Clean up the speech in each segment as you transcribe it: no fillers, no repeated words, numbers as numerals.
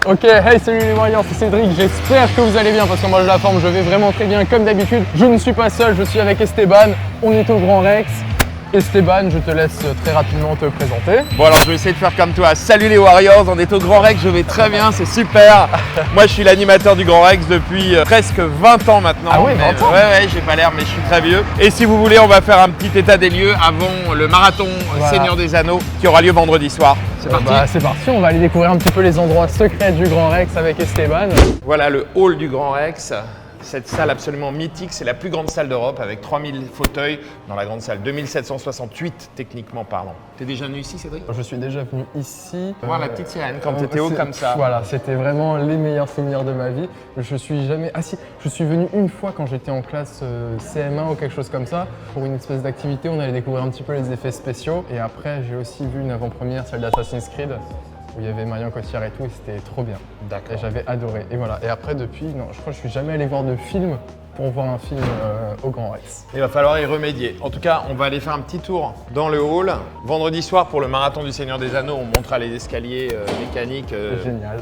Ok, hey salut les Warriors, c'est Cédric, j'espère que vous allez bien parce que moi je la forme, je vais vraiment très bien comme d'habitude. Je ne suis pas seul, je suis avec Esteban, on est au Grand Rex. Esteban, je te laisse très rapidement te présenter. Bon alors je vais essayer de faire comme toi. Salut les Warriors, on est au Grand Rex, je vais très bien, c'est super. Moi je suis l'animateur du Grand Rex depuis presque 20 ans maintenant. Ah oui, 20 ans. Ouais, j'ai pas l'air mais je suis très vieux. Et si vous voulez, on va faire un petit état des lieux avant le marathon Seigneur des Anneaux qui aura lieu vendredi soir. C'est parti. C'est parti, on va aller découvrir un petit peu les endroits secrets du Grand Rex avec Esteban. Voilà le hall du Grand Rex. Cette salle absolument mythique, c'est la plus grande salle d'Europe avec 3000 fauteuils dans la grande salle, 2768 techniquement parlant. T'es déjà venu ici, Cédric? Je suis déjà venu ici. Voir la petite sirène quand t'étais haut comme ça. Voilà, c'était vraiment les meilleurs souvenirs de ma vie. Je suis jamais... Ah si, je suis venu une fois quand j'étais en classe CM1 ou quelque chose comme ça. Pour une espèce d'activité, on allait découvrir un petit peu les effets spéciaux. Et après, j'ai aussi vu une avant-première, celle d'Assassin's Creed, où il y avait Marion Cotillard et tout, et c'était trop bien. D'accord. Et j'avais adoré. Et voilà. Et après, depuis, non, je crois que je suis jamais allé voir de film pour voir un film au Grand Rex. Il va falloir y remédier. En tout cas, on va aller faire un petit tour dans le hall. Vendredi soir, pour le marathon du Seigneur des Anneaux, on montera les escaliers mécaniques Génial.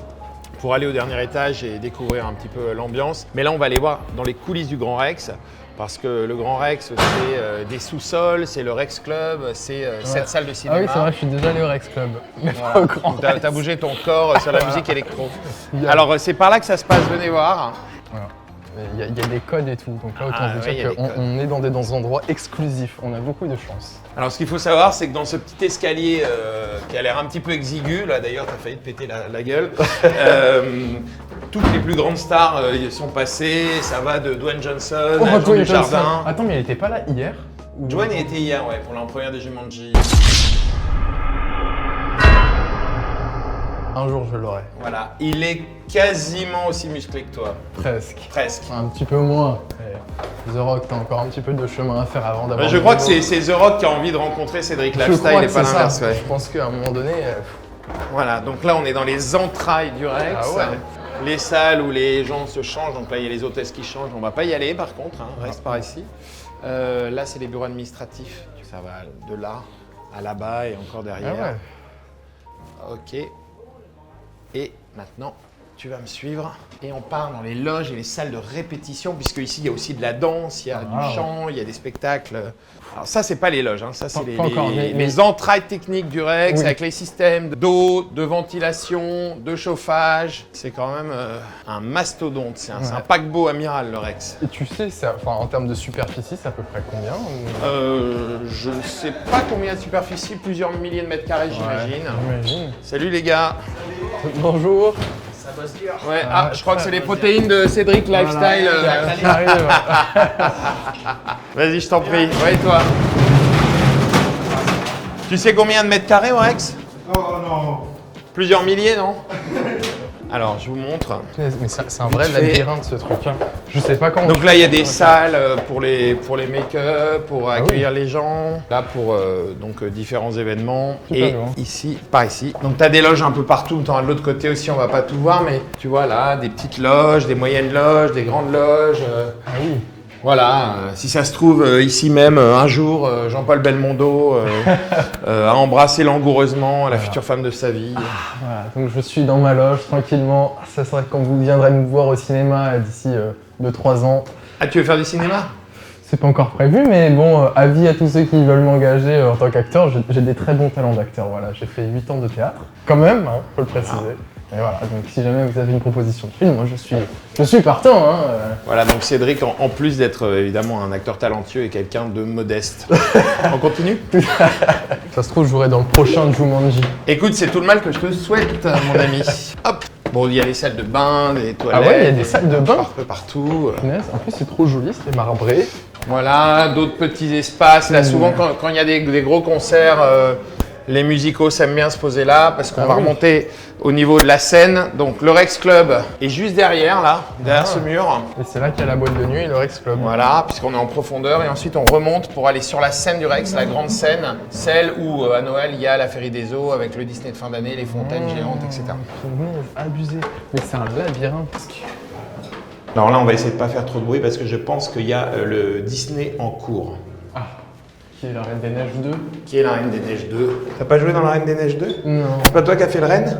pour aller au dernier étage et découvrir un petit peu l'ambiance. Mais là, on va aller voir dans les coulisses du Grand Rex. Parce que le Grand Rex, c'est des sous-sols, c'est le Rex Club, c'est cette salle de cinéma. Ah oui, c'est vrai, je suis déjà allé au Rex Club. Mais Voilà. pas au Grand Rex. T'as bougé ton corps sur la musique électro. Alors, c'est par là que ça se passe, venez voir. Voilà. Il y a des codes et tout, donc là autant vous ouais, dire qu'on est dans des endroits exclusifs, on a beaucoup de chance. Alors ce qu'il faut savoir, c'est que dans ce petit escalier qui a l'air un petit peu exigu, là d'ailleurs t'as failli te péter la gueule, toutes les plus grandes stars y sont passées, ça va de Dwayne Johnson à Jean Dujardin. Attends, mais il était pas là hier ou... Dwayne était hier, ouais, pour l'en-première des Jumanji. Un jour je l'aurai. Voilà, il est quasiment aussi musclé que toi. Presque. Presque. Un petit peu moins. The Rock, t'as encore un petit peu de chemin à faire avant d'avoir... Je crois que c'est The Rock qui a envie de rencontrer Cédric Lifestyle et pas l'inverse. Ouais. Je pense qu'à un moment donné... Voilà, donc là on est dans les entrailles du Rex. Ah ouais. Les salles où les gens se changent, donc là il y a les hôtesses qui changent, on va pas y aller par contre, hein, reste par ici. Là c'est les bureaux administratifs, ça va de là à là-bas et encore derrière. Ah ouais. Ok. Et maintenant, tu vas me suivre et on part dans les loges et les salles de répétition, puisque ici il y a aussi de la danse, il y a du chant, il y a des spectacles. Alors ça, c'est pas les loges, hein. Ça c'est les entrailles techniques du Rex, avec les systèmes d'eau, de ventilation, de chauffage. C'est quand même un mastodonte, c'est un paquebot amiral le Rex. Et tu sais, en termes de superficie, c'est à peu près combien Je ne sais pas combien de superficie, plusieurs milliers de mètres carrés j'imagine. J'imagine. Salut les gars. Bonjour. Ça bosse dur. Ouais, je crois que c'est les protéines de Cédric Lifestyle. Vas-y, je t'en prie. Ouais, et toi? Tu sais combien de mètres carrés au Rex? Oh non. Plusieurs milliers, non? Alors, je vous montre. Mais c'est un vrai labyrinthe ce truc. Hein. Je sais pas quand. Donc là, il y a des salles pour les make-up, pour accueillir les gens. Là, pour différents événements. Et ici, par ici. Donc tu as des loges un peu partout. De l'autre côté aussi, on va pas tout voir, mais tu vois là, des petites loges, des moyennes loges, des grandes loges. Ah oui. Voilà, si ça se trouve, ici même, un jour, Jean-Paul Belmondo a embrassé langoureusement la future femme de sa vie. Voilà, donc je suis dans ma loge, tranquillement. Ça serait quand vous viendrez me voir au cinéma d'ici 2-3 ans. Ah, tu veux faire du cinéma? C'est pas encore prévu, mais bon, avis à tous ceux qui veulent m'engager en tant qu'acteur, j'ai des très bons talents d'acteur. Voilà, j'ai fait 8 ans de théâtre, quand même, hein, faut le préciser. Et voilà, donc si jamais vous avez une proposition de film, moi je suis partant. Hein. Voilà, donc Cédric, en plus d'être évidemment un acteur talentueux et quelqu'un de modeste. On continue? Ça se trouve, je jouerai dans le prochain Jumanji. Écoute, c'est tout le mal que je te souhaite, mon ami. Hop. Bon, il y a les salles de bain, des toilettes. Ah ouais, il y a des salles de bain un peu partout. En plus, c'est trop joli, c'est marbré. Voilà, d'autres petits espaces. Là, souvent, quand il y a des gros concerts, les musicos aiment bien se poser là parce qu'on va remonter au niveau de la scène. Donc le Rex Club est juste derrière, là, derrière ce mur. Et c'est là qu'il y a la boîte de nuit et le Rex Club. Voilà, puisqu'on est en profondeur. Et ensuite, on remonte pour aller sur la scène du Rex, la grande scène, celle où à Noël, il y a la Féerie des Eaux avec le Disney de fin d'année, les fontaines géantes, etc. Abusé. Mais c'est un labyrinthe. Alors là, on va essayer de ne pas faire trop de bruit parce que je pense qu'il y a le Disney en cours. Qui est la Reine des Neiges 2. Qui est la Reine des Neiges 2. T'as pas joué dans la Reine des Neiges 2? Non. C'est pas toi qui as fait le Reine?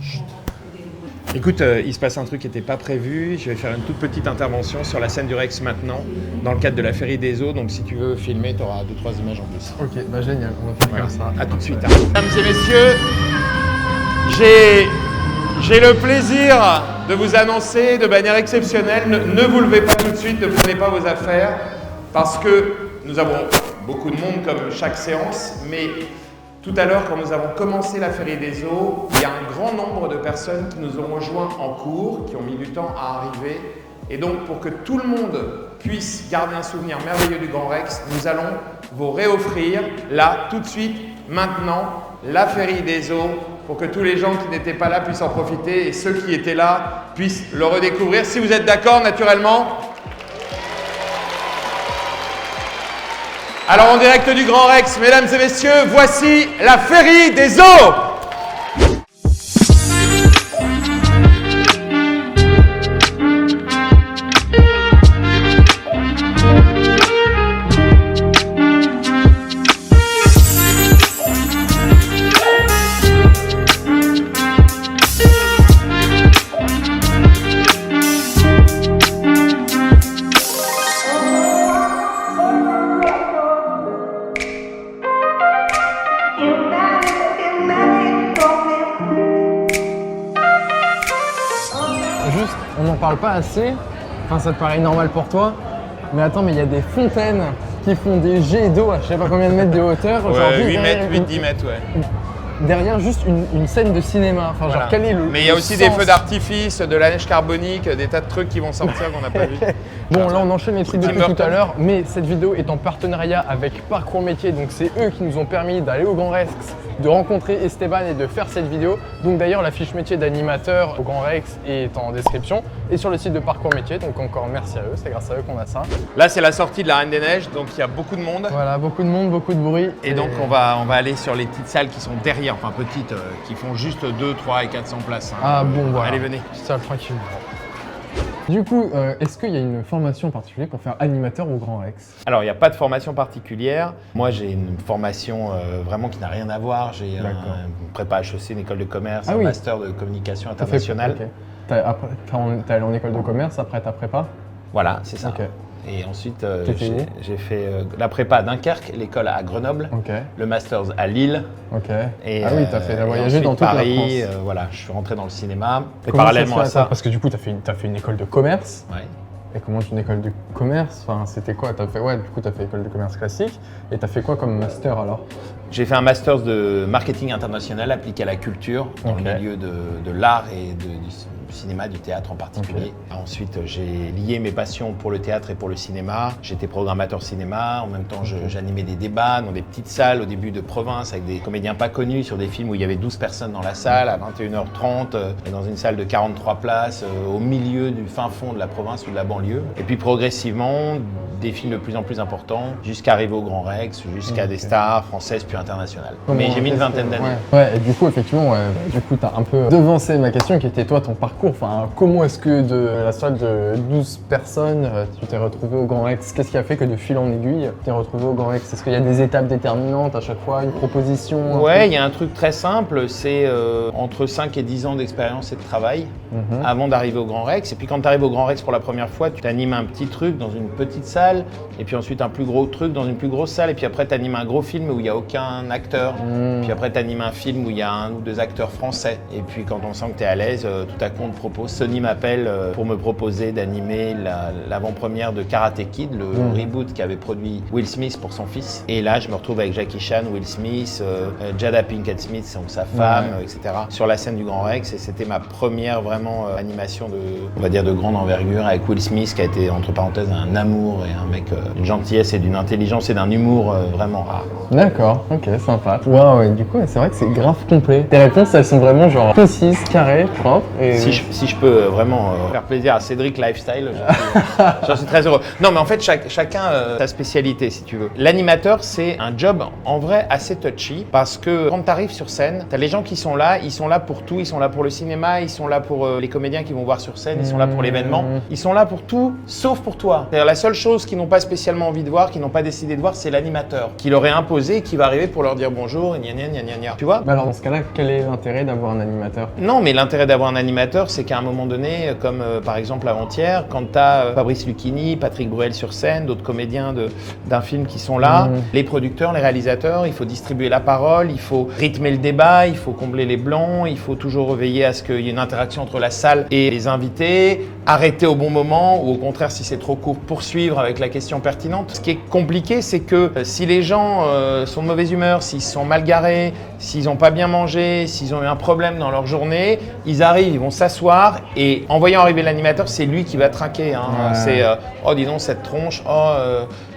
Chut. Écoute, il se passe un truc qui n'était pas prévu. Je vais faire une toute petite intervention sur la scène du Rex maintenant, dans le cadre de la Féerie des Eaux. Donc si tu veux filmer, tu auras 2-3 images en plus. Ok, bah génial, on va faire Voilà. comme ça. À tout de suite. Hein. Mesdames et messieurs, j'ai le plaisir de vous annoncer de manière exceptionnelle, ne vous levez pas tout de suite, ne prenez pas vos affaires, parce que nous avons beaucoup de monde comme chaque séance, mais tout à l'heure, quand nous avons commencé la Féerie des Eaux, il y a un grand nombre de personnes qui nous ont rejoints en cours, qui ont mis du temps à arriver. Et donc, pour que tout le monde puisse garder un souvenir merveilleux du Grand Rex, nous allons vous réoffrir, là, tout de suite, maintenant, la Féerie des Eaux, pour que tous les gens qui n'étaient pas là puissent en profiter et ceux qui étaient là puissent le redécouvrir. Si vous êtes d'accord, naturellement. Alors en direct du Grand Rex, mesdames et messieurs, voici la Féerie des Eaux. Juste, on n'en parle pas assez, enfin ça te paraît normal pour toi, mais attends, mais il y a des fontaines qui font des jets d'eau à je sais pas combien de mètres de hauteur. Genre, 8 mètres, 8-10 mètres, ouais. Derrière juste une scène de cinéma, enfin Voilà. genre quel est le Mais il y a le aussi des sens feux d'artifice, de la neige carbonique, des tas de trucs qui vont sortir qu'on n'a pas vu. Bon, là on enchaîne les trucs Tim depuis tout Burton. à l'heure, mais cette vidéo est en partenariat avec Parcours Métier, donc c'est eux qui nous ont permis d'aller au Grand Rex, de rencontrer Esteban et de faire cette vidéo. Donc d'ailleurs la fiche métier d'animateur au Grand Rex est en description et sur le site de Parcours Métier, donc encore merci à eux, c'est grâce à eux qu'on a ça. Là, c'est la sortie de la Reine des Neiges, donc il y a beaucoup de monde. Voilà, beaucoup de monde, beaucoup de bruit. Et donc on va aller sur les petites salles qui sont derrière, enfin petites, qui font juste 2, 3 et 400 places. Hein. Ah bon, voilà. Allez, venez. Ça, tranquille. Du coup, est-ce qu'il y a une formation particulière pour faire animateur au Grand Rex? Alors, il n'y a pas de formation particulière. Moi, j'ai une formation vraiment qui n'a rien à voir. J'ai une prépa HEC, une école de commerce, un master de communication internationale. Ok. T'es allé en école de commerce après ta prépa? Voilà, c'est ça. Ok. Et ensuite, fait où? j'ai fait la prépa à Dunkerque, l'école à Grenoble, Ok. le Masters à Lille. Ok. Et, Ah oui, t'as voyagé ensuite, dans toute Paris, la France. voilà, je suis rentré dans le cinéma. Et Comment parallèlement se à fait, ça, attends, parce que du coup, t'as fait une école de commerce. ouais. Et comment une école de commerce? Enfin, c'était quoi? Du coup, t'as fait école de commerce classique. Et t'as fait quoi comme master alors? J'ai fait un master de marketing international appliqué à la culture, dans Ok. le milieu de l'art et du cinéma, du théâtre en particulier. Ensuite, j'ai lié mes passions pour le théâtre et pour le cinéma. J'étais programmateur cinéma, en même temps j'animais des débats dans des petites salles au début de province avec des comédiens pas connus sur des films où il y avait 12 personnes dans la salle à 21h30, dans une salle de 43 places, au milieu du fin fond de la province ou de la banlieue. Et puis progressivement, des films de plus en plus importants, jusqu'à arriver au Grand Rex, jusqu'à des stars françaises puis internationales. Mais j'ai mis une vingtaine d'années. Ouais, et du coup, effectivement, du coup, t'as un peu devancé ma question qui était toi, ton parcours. Enfin, comment est-ce que de la salle de 12 personnes, tu t'es retrouvé au Grand Rex? Qu'est-ce qui a fait que de fil en aiguille, tu t'es retrouvé au Grand Rex? Est-ce qu'il y a des étapes déterminantes à chaque fois, une proposition? Ouais, il y a un truc très simple, c'est entre 5 et 10 ans d'expérience et de travail avant d'arriver au Grand Rex. Et puis quand tu arrives au Grand Rex pour la première fois, tu animes un petit truc dans une petite salle, et puis ensuite un plus gros truc dans une plus grosse salle, et puis après tu animes un gros film où il n'y a aucun acteur, puis après tu animes un film où il y a 1 ou 2 acteurs français. Et puis quand on sent que tu es à l'aise, tout à coup on te propose, Sony m'appelle pour me proposer d'animer l'avant-première de Karate Kid, le reboot qu'avait produit Will Smith pour son fils. Et là je me retrouve avec Jackie Chan, Will Smith, Jada Pinkett Smith, donc sa femme, etc. sur la scène du Grand Rex, et c'était ma première vraiment animation on va dire de grande envergure avec Will Smith qui a été entre parenthèses un amour et un mec d'une gentillesse et d'une intelligence et d'un humour vraiment rare. D'accord, ok, sympa. Waouh, et du coup, c'est vrai que c'est grave complet. Tes réponses, elles sont vraiment genre précises, carrées, propres. Et... Si je peux vraiment faire plaisir à Cédric Lifestyle, j'en suis très heureux. Non, mais en fait, chacun a sa spécialité, si tu veux. L'animateur, c'est un job en vrai assez touchy parce que quand tu arrives sur scène, tu as les gens qui sont là, ils sont là pour tout, ils sont là pour le cinéma, ils sont là pour les comédiens qui vont voir sur scène, ils sont là pour l'événement, ils sont là pour tout sauf pour toi. C'est-à-dire la seule chose qu'ils n'ont pas spécialement envie de voir, qu'ils n'ont pas décidé de voir, c'est l'animateur qui leur est imposé, qui va arriver arriver pour leur dire bonjour, et gna gna gna gna gna. Tu vois? Mais alors dans ce cas-là, quel est l'intérêt d'avoir un animateur? Non, mais l'intérêt d'avoir un animateur, c'est qu'à un moment donné, comme par exemple avant-hier, quand tu as Fabrice Lucchini, Patrick Bruel sur scène, d'autres comédiens d'un film qui sont là, les producteurs, les réalisateurs, il faut distribuer la parole, il faut rythmer le débat, il faut combler les blancs, il faut toujours veiller à ce qu'il y ait une interaction entre la salle et les invités, arrêter au bon moment ou au contraire, si c'est trop court, poursuivre avec la question pertinente. Ce qui est compliqué, c'est que si les gens sont de mauvaise humeur, s'ils sont mal garés, s'ils n'ont pas bien mangé, s'ils ont eu un problème dans leur journée, ils arrivent, ils vont s'asseoir et en voyant arriver l'animateur, c'est lui qui va trinquer. Hein. Ouais. C'est oh dis donc cette tronche,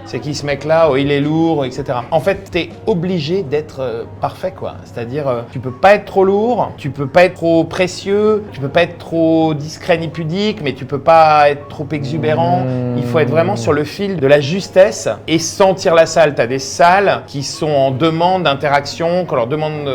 c'est qui ce mec-là, oh il est lourd, etc. En fait, tu es obligé d'être parfait, quoi. C'est-à-dire, tu peux pas être trop lourd, tu peux pas être trop précieux, tu peux pas être trop discret ni pudique, mais tu peux pas être trop exubérant. Il faut être vraiment sur le fil de la justesse et sentir la salle. Tu as des salles qui sont en demande d'interaction, qu'on leur demande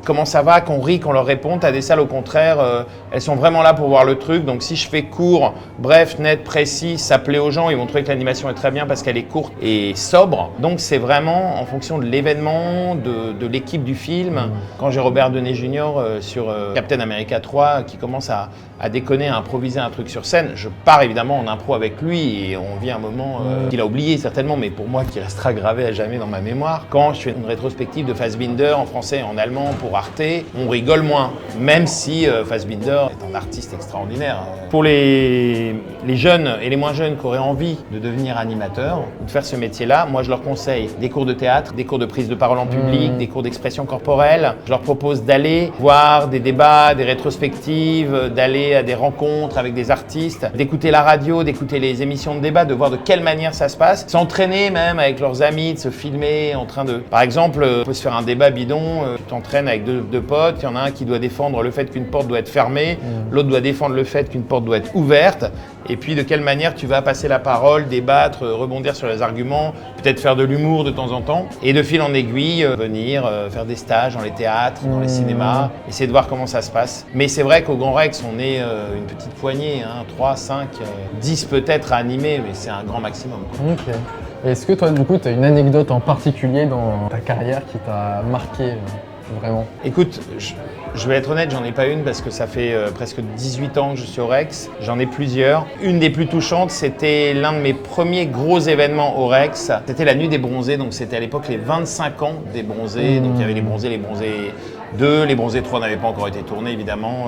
comment ça va, qu'on rit, qu'on leur répond. Tu as des salles au contraire, elles sont vraiment là pour voir le truc. Donc si je fais court, bref, net, précis, ça plaît aux gens, ils vont trouver que l'animation est très bien parce qu'elle est courte et sobre. Donc c'est vraiment en fonction de l'événement, de l'équipe du film. Quand j'ai Robert Downey Jr. Sur Captain America 3 qui commence à déconner, à improviser un truc sur scène, je pars évidemment en impro avec lui et on vit un moment qu'il a oublié certainement, mais pour moi qui restera gravé à jamais dans ma mémoire. Quand je fais une rétrospective de Fassbinder en français et en allemand pour Arte, on rigole moins, même si Fassbinder est un artiste extraordinaire. Pour les jeunes et les moins jeunes qui auraient envie de devenir animateurs ou de faire ce métier-là, moi je leur conseille des cours de théâtre, des cours de prise de parole en public, des cours d'expression corporelle. Je leur propose d'aller voir des débats, des rétrospectives, d'aller à des rencontres avec des artistes, d'écouter la radio, d'écouter les émissions de débat, de voir de quelle manière ça se passe, s'entraîner même avec leurs amis, de se filmer en train de... Par exemple, on peut se faire un débat bidon, tu t'entraînes avec deux potes, il y en a un qui doit défendre le fait qu'une porte doit être fermée, l'autre doit défendre le fait qu'une porte doit être ouverte, et puis de quelle manière tu vas passer la parole, débattre, rebondir sur les arguments, peut-être faire de l'humour de temps en temps, et de fil en aiguille, venir faire des stages dans les théâtres, dans les cinémas, essayer de voir comment ça se passe. Mais c'est vrai qu'au Grand Rex, on est une petite poignée, 3, 5, 10 peut-être à animer, mais c'est un grand maximum. Ok. Est-ce que toi, du coup, tu as une anecdote en particulier dans ta carrière qui t'a marqué vraiment? Écoute, je vais être honnête, j'en ai pas une parce que ça fait presque 18 ans que je suis au Rex. J'en ai plusieurs. Une des plus touchantes, c'était l'un de mes premiers gros événements au Rex. C'était la Nuit des Bronzés, donc c'était à l'époque les 25 ans des Bronzés. Donc il y avait les Bronzés 2, les Bronzés 3 n'avaient pas encore été tournés évidemment.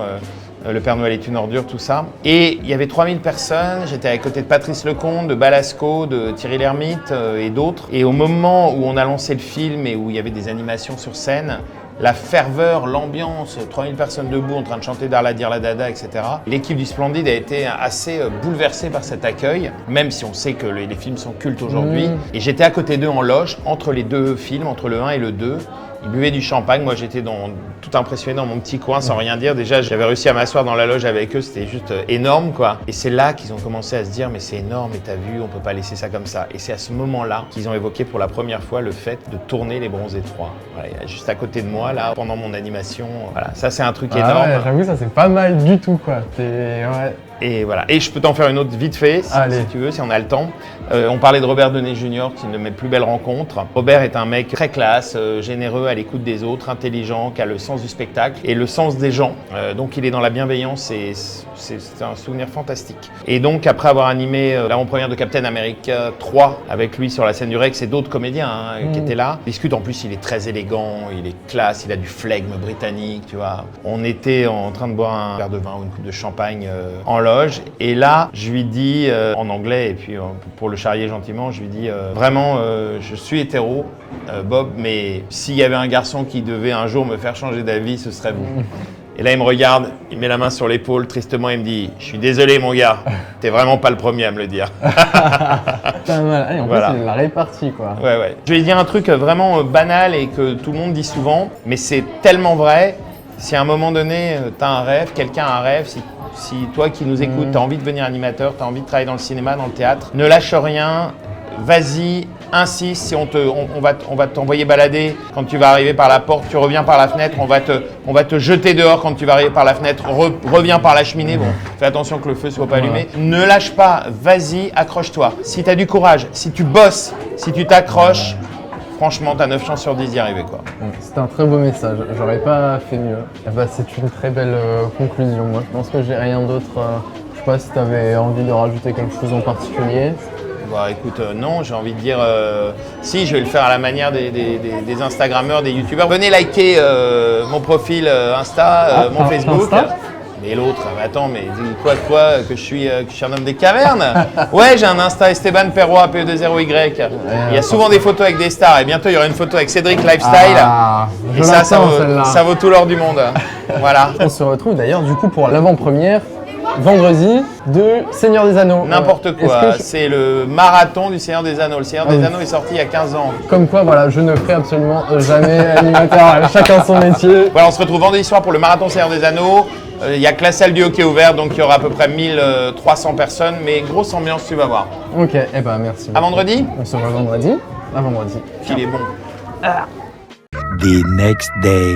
Le Père Noël est une ordure, tout ça. Et il y avait 3000 personnes, j'étais à côté de Patrice Lecomte, de Balasco, de Thierry Lhermitte et d'autres. Et au moment où on a lancé le film et où il y avait des animations sur scène, la ferveur, l'ambiance, 3000 personnes debout en train de chanter Darla Dirla Dada, etc. L'équipe du Splendide a été assez bouleversée par cet accueil, même si on sait que les films sont cultes aujourd'hui. Et j'étais à côté d'eux en loge, entre les deux films, entre le 1 et le 2. Ils buvaient du champagne, moi j'étais tout impressionné dans mon petit coin sans rien dire. Déjà j'avais réussi à m'asseoir dans la loge avec eux, c'était juste énorme quoi. Et c'est là qu'ils ont commencé à se dire mais c'est énorme et t'as vu, on peut pas laisser ça comme ça. Et c'est à ce moment-là qu'ils ont évoqué pour la première fois le fait de tourner les Bronzés 3. Voilà, juste à côté de moi là, pendant mon animation. Voilà, ça c'est un truc énorme. Ouais, j'avoue ça c'est pas mal du tout quoi. Ouais. Et voilà. Et je peux t'en faire une autre vite fait, si tu veux, si on a le temps. On parlait de Robert Downey Jr., qui est une de mes plus belles rencontres. Robert est un mec très classe, généreux, à l'écoute des autres, intelligent, qui a le sens du spectacle et le sens des gens. Donc il est dans la bienveillance et c'est un souvenir fantastique. Et donc après avoir animé l'avant-première de Captain America 3 avec lui sur la scène du Rex et d'autres comédiens qui étaient là, discute en plus, il est très élégant, il est classe, il a du flegme britannique, tu vois. On était en train de boire un verre de vin ou une coupe de champagne en loge et là je lui dis en anglais et puis pour le charrier gentiment je lui dis vraiment je suis hétéro Bob, mais s'il y avait un garçon qui devait un jour me faire changer d'avis ce serait vous. Et là il me regarde, il met la main sur l'épaule tristement, il me dit je suis désolé mon gars, t'es vraiment pas le premier à me le dire. Pas mal. Et en plus il l'a réparti quoi. Ouais. Je vais dire un truc vraiment banal et que tout le monde dit souvent, mais c'est tellement vrai. Si à un moment donné t'as un rêve, quelqu'un a un rêve, si toi qui nous écoutes, tu as envie de devenir animateur, tu as envie de travailler dans le cinéma, dans le théâtre, ne lâche rien, vas-y, insiste. Si on va t'envoyer balader quand tu vas arriver par la porte, tu reviens par la fenêtre, on va te jeter dehors quand tu vas arriver par la fenêtre, reviens par la cheminée, bon, fais attention que le feu ne soit pas allumé. Ne lâche pas, vas-y, accroche-toi. Si tu as du courage, si tu bosses, si tu t'accroches, franchement, t'as 9 chances sur 10 d'y arriver, quoi. C'était un très beau message, j'aurais pas fait mieux. Eh ben, c'est une très belle conclusion. Moi, je pense que j'ai rien d'autre. Je sais pas si tu avais envie de rajouter quelque chose en particulier. Bah écoute, non, j'ai envie de dire, si, je vais le faire à la manière des Instagrammeurs, des Youtubeurs. Venez liker mon profil Insta, mon Facebook. Insta. Mais l'autre, attends, mais dis quoi, que je suis un homme des cavernes? Ouais, j'ai un Insta Esteban Perrois, PE20Y. Il y a souvent des photos avec des stars, et bientôt il y aura une photo avec Cédric Lifestyle. Et ça vaut tout l'or du monde. Voilà. On se retrouve d'ailleurs du coup pour l'avant-première, vendredi, de Seigneur des Anneaux. N'importe quoi, c'est le marathon du Seigneur des Anneaux. Le Seigneur des Anneaux est sorti il y a 15 ans. Comme quoi, voilà, je ne ferai absolument jamais animateur, chacun son métier. Voilà, on se retrouve vendredi soir pour le marathon Seigneur des Anneaux. Il n'y a que la salle du hockey ouverte, donc il y aura à peu près 1300 personnes, mais grosse ambiance, tu vas voir. Ok, eh ben merci. À vendredi? On se voit vendredi. À vendredi. Qu'il est bon. The next day.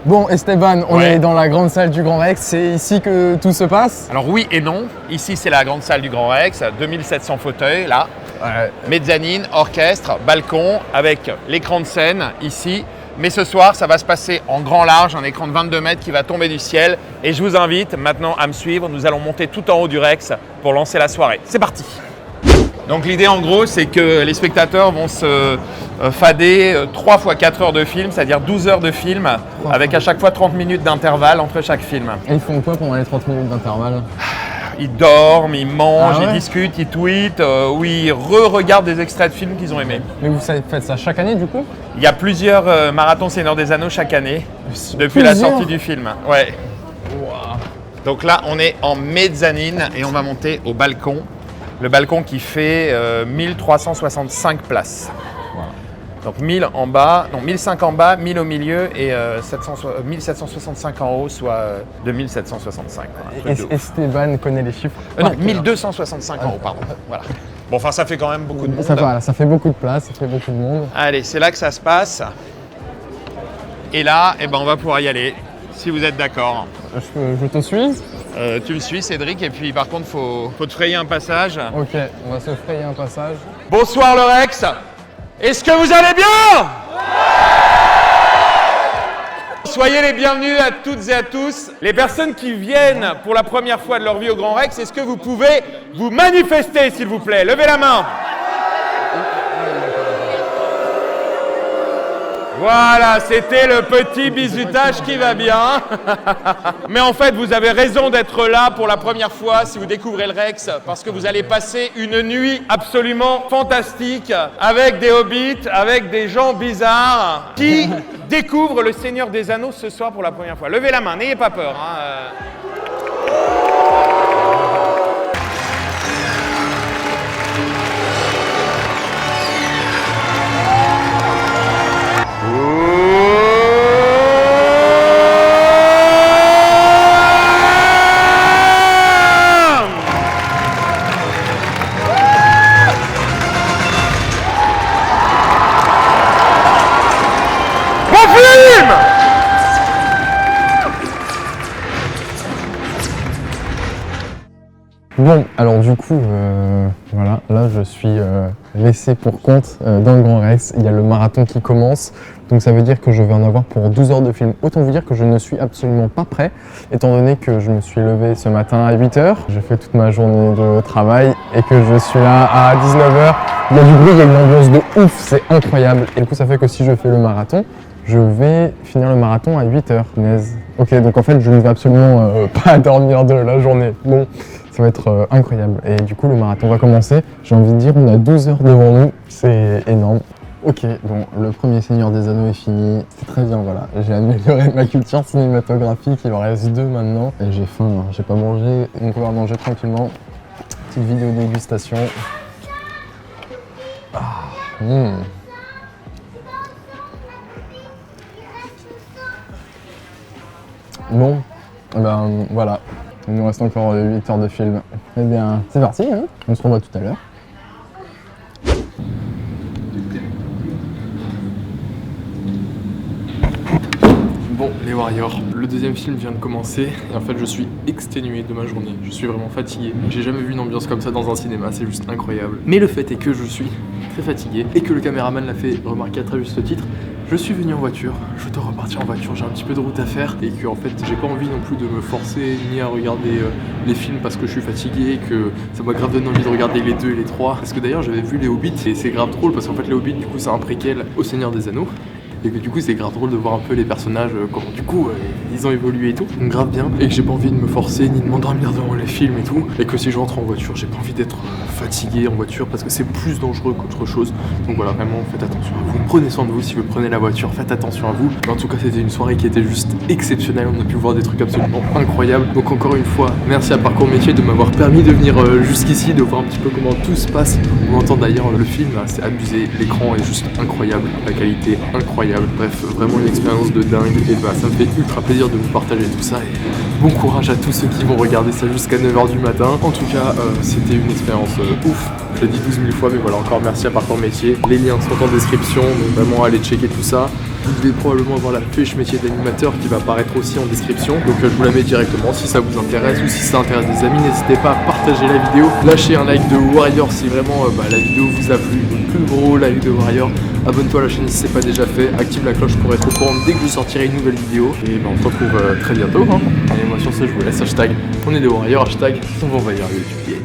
Bon, Esteban, on est dans la grande salle du Grand Rex. C'est ici que tout se passe? Alors oui et non. Ici, c'est la grande salle du Grand Rex, 2700 fauteuils, là. Mezzanine, orchestre, balcon, avec l'écran de scène, ici. Mais ce soir, ça va se passer en grand large, un écran de 22 mètres qui va tomber du ciel. Et je vous invite maintenant à me suivre. Nous allons monter tout en haut du Rex pour lancer la soirée. C'est parti! Donc l'idée en gros, c'est que les spectateurs vont se fader 3 fois 4 heures de film, c'est-à-dire 12 heures de film, avec à chaque fois 30 minutes d'intervalle entre chaque film. Et ils font quoi pendant les 30 minutes d'intervalle? Ils dorment, ils mangent, Ah ouais? ils discutent, ils tweetent, ou ils re-regardent des extraits de films qu'ils ont aimés. Mais vous faites ça chaque année du coup? Il y a plusieurs marathons Seigneur des Anneaux chaque année, depuis la sortie du film. Ouais. Wow. Donc là, on est en mezzanine et on va monter au balcon. Le balcon qui fait 1365 places. Wow. Donc 1000 en bas, non 1005 en bas, 1000 au milieu et 1765 en haut, soit 2765. Esteban connaît les chiffres. Non, 1265 en haut, pardon. Voilà. Bon, enfin, ça fait quand même beaucoup de monde. Ça fait beaucoup de place, ça fait beaucoup de monde. Allez, c'est là que ça se passe. Et là, eh ben, on va pouvoir y aller, si vous êtes d'accord. Je te suis? Tu me suis, Cédric, et puis par contre, faut te frayer un passage. Ok, on va se frayer un passage. Bonsoir le Rex. Est-ce que vous allez bien? Soyez les bienvenus à toutes et à tous. Les personnes qui viennent pour la première fois de leur vie au Grand Rex, est-ce que vous pouvez vous manifester, s'il vous plaît? Levez la main. Voilà, c'était le petit bizutage qui va bien. Mais en fait, vous avez raison d'être là pour la première fois si vous découvrez le Rex, parce que vous allez passer une nuit absolument fantastique avec des hobbits, avec des gens bizarres qui découvrent le Seigneur des Anneaux ce soir pour la première fois. Levez la main, n'ayez pas peur. Bon, alors du coup, voilà, là je suis laissé pour compte dans le Grand Rex. Il y a le marathon qui commence, donc ça veut dire que je vais en avoir pour 12 heures de film. Autant vous dire que je ne suis absolument pas prêt, étant donné que je me suis levé ce matin à 8 h. J'ai fait toute ma journée de travail et que je suis là à 19 h. Il y a du bruit, il y a une ambiance de ouf, c'est incroyable. Et du coup, ça fait que si je fais le marathon, je vais finir le marathon à 8 h. Punaise. Ok, donc en fait, je ne vais absolument pas dormir de la journée. Bon. Ça va être incroyable. Et du coup, le marathon va commencer. J'ai envie de dire, on a 12 heures devant nous. C'est énorme. Ok, bon, le premier Seigneur des Anneaux est fini. C'est très bien, voilà. J'ai amélioré ma culture cinématographique. Il en reste 2 maintenant. Et j'ai faim, hein. J'ai pas mangé. Donc on va manger tranquillement. Petite vidéo dégustation. Bon, ben voilà. Il nous reste encore 8 heures de film. Eh bien, c'est parti, hein. On se revoit tout à l'heure. Bon, les Warriors, le deuxième film vient de commencer et en fait je suis exténué de ma journée, je suis vraiment fatigué. J'ai jamais vu une ambiance comme ça dans un cinéma, c'est juste incroyable. Mais le fait est que je suis très fatigué et que le caméraman l'a fait remarquer à très juste titre. Je suis venu en voiture, je dois repartir en voiture, j'ai un petit peu de route à faire et que en fait j'ai pas envie non plus de me forcer ni à regarder les films parce que je suis fatigué, que ça m'a grave donné envie de regarder les 2 et les 3. Parce que d'ailleurs j'avais vu les Hobbits et c'est grave drôle parce qu'en fait les Hobbits du coup c'est un préquel au Seigneur des Anneaux. Et que du coup c'est grave drôle de voir un peu les personnages comment du coup ils ont évolué et tout, donc grave bien, et que j'ai pas envie de me forcer ni de m'endormir devant les films et tout, et que si je rentre en voiture j'ai pas envie d'être fatigué en voiture parce que c'est plus dangereux qu'autre chose. Donc voilà, vraiment faites attention à vous, prenez soin de vous si vous prenez la voiture, faites attention à vous. Mais en tout cas c'était une soirée qui était juste exceptionnelle, on a pu voir des trucs absolument incroyables. Donc encore une fois merci à Parcours Métier de m'avoir permis de venir jusqu'ici, de voir un petit peu comment tout se passe. On entend d'ailleurs le film, c'est abusé, l'écran est juste incroyable, la qualité incroyable. Bref, vraiment une expérience de dingue et bah ça me fait ultra plaisir de vous partager tout ça et bon courage à tous ceux qui vont regarder ça jusqu'à 9h du matin. En tout cas, c'était une expérience ouf, je l'ai dit 12 000 fois mais voilà, encore merci à Parcours Métier. Les liens sont en description, donc vraiment allez checker tout ça. Vous devez probablement avoir la fiche métier d'animateur qui va apparaître aussi en description. Donc je vous la mets directement si ça vous intéresse ou si ça intéresse des amis. N'hésitez pas à partager la vidéo. Lâchez un like de Warrior si vraiment la vidéo vous a plu. Donc plus gros like de Warrior. Abonne-toi à la chaîne si c'est pas déjà fait. Active la cloche pour être au courant dès que je sortirai une nouvelle vidéo. Et on se retrouve très bientôt. Et moi sur ce je vous laisse hashtag on est des Warriors, hashtag on va y arriver.